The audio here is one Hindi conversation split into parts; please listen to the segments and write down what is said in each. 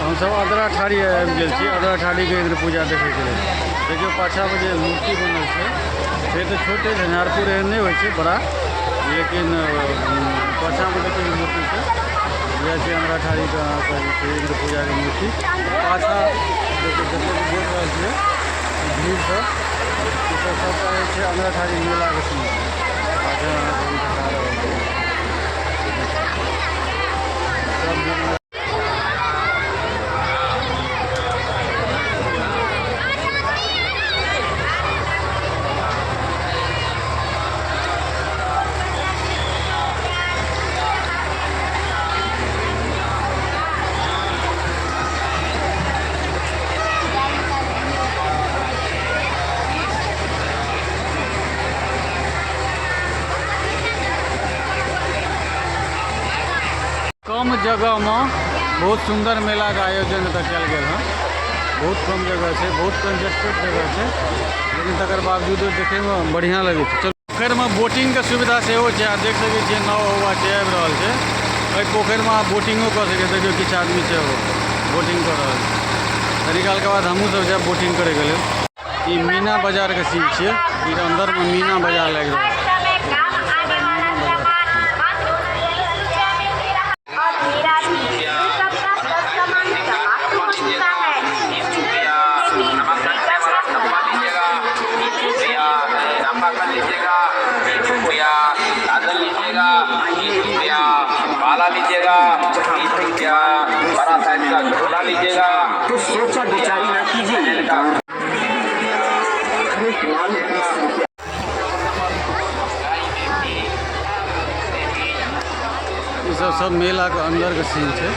हम सब अदरा ठाड़ी आबि गेल छी। अदरा ठाड़ी के इंद्र पूजा देखे के लेल देखियो पाछा में जे मूर्ति बनल छै से तो छोटे झंझारपुर एहन नहीं होइ छै बड़ा, लेकिन पाछा में देखिए मूर्ति छै यह छै अदरा ठाड़ी के इंद्र पूजा के मूर्ति। पाछा देखिए जते भी देख रहल छियै भीड़ सब सबटा छै अदरा ठाड़ी मेला के सीन पाछा दिखा रहल छै सब। कम जगह में बहुत सुंदर मेला का आयोजन कल गया है। बहुत कम जगह है, बहुत कंजेस्टेड जगह है, लेकिन तकर बावजूदो देखे में बढ़िया लगे। चलो पोखर में बोटिंग के सुविधा से देख सके नाव हवा आबि रहल छै। पोखर में आप बोटिंगो कर सके। देखियो किछु आदमी है वो बोटिंग कर रहा है। निकाल के बाद हमहूँ सब जाए बोटिंग करे के लिए। ये मीना बाजार के सीन है, अंदर में मीना बाजार लग रहा है। माला लीजिएगा 20 रुपया, बड़ा साइज का झोला लीजिएगा तो सोचा बिचारी ना कीजिए। ये सब मेला के अंदर के सीन है।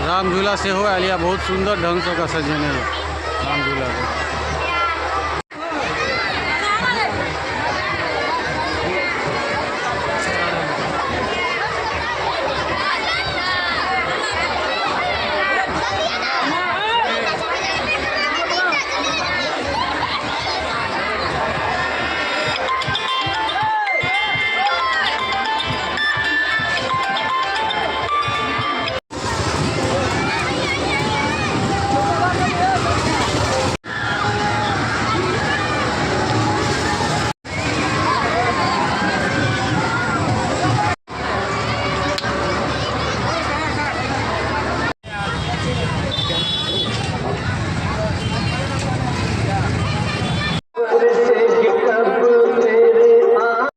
राम झूला से हो आलिया बहुत सुंदर ढंग से सजेने राम झूला को।